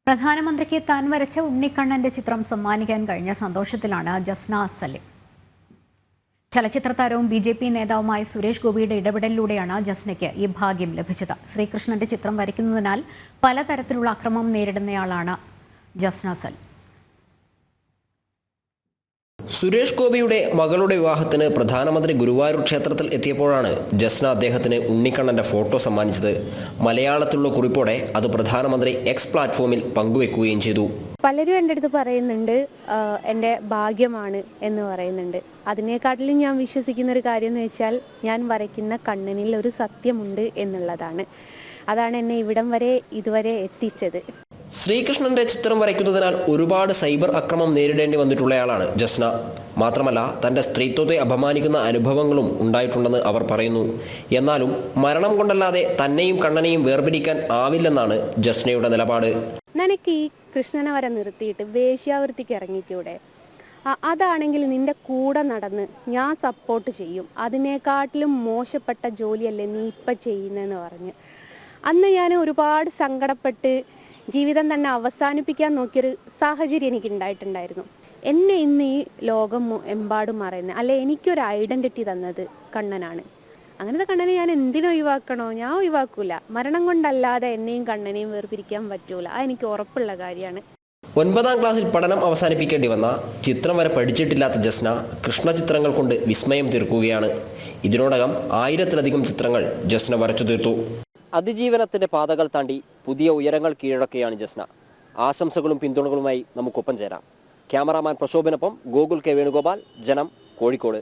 പ്രധാനമന്ത്രിക്ക് താൻ വരച്ച ഉണ്ണിക്കണ്ണന്റെ ചിത്രം സമ്മാനിക്കാൻ കഴിഞ്ഞ സന്തോഷത്തിലാണ് ജസ്ന സലിം. ചലച്ചിത്ര താരവും ബി.ജെ.പി. നേതാവുമായ സുരേഷ് ഗോപിയുടെ ഇടപെടലിലൂടെയാണ് ജസ്നയ്ക്ക് ഈ ഭാഗ്യം ലഭിച്ചത്. ശ്രീകൃഷ്ണന്റെ ചിത്രം വരയ്ക്കുന്നതിനാൽ പലതരത്തിലുള്ള അക്രമം നേരിടുന്നയാളാണ് ജസ്ന സലിം. സുരേഷ് ഗോപിയുടെ മകളുടെ വിവാഹത്തിന് പ്രധാനമന്ത്രി ഗുരുവായൂർ ക്ഷേത്രത്തിൽ എത്തിയപ്പോഴാണ് ജസ്ന അദ്ദേഹത്തിന് ഉണ്ണിക്കണ്ണന്റെ ഫോട്ടോ സമ്മാനിച്ചത്. മലയാളത്തിലുള്ള കുറിപ്പോടെ അത് പ്രധാനമന്ത്രി എക്സ് പ്ലാറ്റ്ഫോമിൽ പങ്കുവെക്കുകയും ചെയ്തു. പലരും എൻ്റെ അടുത്ത് പറയുന്നുണ്ട് എൻ്റെ ഭാഗ്യമാണ് എന്ന് പറയുന്നുണ്ട്. അതിനേക്കാട്ടിലും ഞാൻ വിശ്വസിക്കുന്ന ഒരു കാര്യം എന്ന് വെച്ചാൽ ഞാൻ വരയ്ക്കുന്ന കണ്ണനിൽ ഒരു സത്യമുണ്ട് എന്നുള്ളതാണ്. അതാണ് എന്നെ ഇവിടം വരെ ഇതുവരെ എത്തിച്ചത്. ശ്രീകൃഷ്ണന്റെ ചിത്രം വരയ്ക്കുന്നതിനാൽ ഒരുപാട് സൈബർ അക്രമം നേരിടേണ്ടി വന്നിട്ടുള്ളയാളാണ് ജസ്ന. മാത്രമല്ല തൻ്റെ സ്ത്രീത്വത്തെ അപമാനിക്കുന്ന അനുഭവങ്ങളും ഉണ്ടായിട്ടുണ്ടെന്ന് അവർ പറയുന്നു. എന്നാലും മരണം കൊണ്ടല്ലാതെ തന്നെയും കണ്ണനെയും വേർപിരിക്കാൻ ആവില്ലെന്നാണ് ജസ്നയുടെ നിലപാട്. നിനക്ക് ഈ കൃഷ്ണനെ വരെ നിർത്തിയിട്ട് വേശ്യാവൃത്തിക്ക് ഇറങ്ങിക്കൂടെ? അതാണെങ്കിൽ നിന്റെ കൂടെ നടന്ന് ഞാൻ സപ്പോർട്ട് ചെയ്യും. അതിനേക്കാട്ടിലും മോശപ്പെട്ട ജോലിയല്ലേ നീ ഇപ്പം ചെയ്യുന്നതെന്ന് പറഞ്ഞ് അന്ന് ഞാൻ ഒരുപാട് സങ്കടപ്പെട്ട് ജീവിതം തന്നെ അവസാനിപ്പിക്കാൻ നോക്കിയൊരു സാഹചര്യം എനിക്ക് ഉണ്ടായിട്ടുണ്ടായിരുന്നു. എന്നെ ഇന്ന് ഈ ലോകം എമ്പാടും അറിയുന്നത് അല്ലെ എനിക്കൊരു ഐഡൻറ്റിറ്റി തന്നത് കണ്ണനാണ്. അങ്ങനത്തെ കണ്ണനെ ഞാൻ എന്തിനും ഒഴിവാക്കണോ? ഞാൻ ഒഴിവാക്കൂല. മരണം കൊണ്ടല്ലാതെ എന്നെയും കണ്ണനെയും വേർപിരിക്കാൻ പറ്റൂല. അതെനിക്ക് ഉറപ്പുള്ള കാര്യമാണ്. 9ാം ക്ലാസ്സിൽ പഠനം അവസാനിപ്പിക്കേണ്ടി വന്ന ചിത്രം വരെ പഠിച്ചിട്ടില്ലാത്ത ജസ്ന കൃഷ്ണചിത്രങ്ങൾ കൊണ്ട് വിസ്മയം തീർക്കുകയാണ്. ഇതിനോടകം 1000-ലധികം ചിത്രങ്ങൾ ജസ്ന വരച്ചു തീർത്തു. അതിജീവനത്തിന്റെ പാതകൾ താണ്ടി പുതിയ ഉയരങ്ങൾ കീഴടക്കുകയാണ് ജസ്ന. ആശംസകളും പിന്തുണകളുമായി നമുക്കൊപ്പം ചേരാം. ക്യാമറാമാൻ പ്രശോഭനൊപ്പം ഗോകുൽ കെ വേണുഗോപാൽ, ജനം, കോഴിക്കോട്.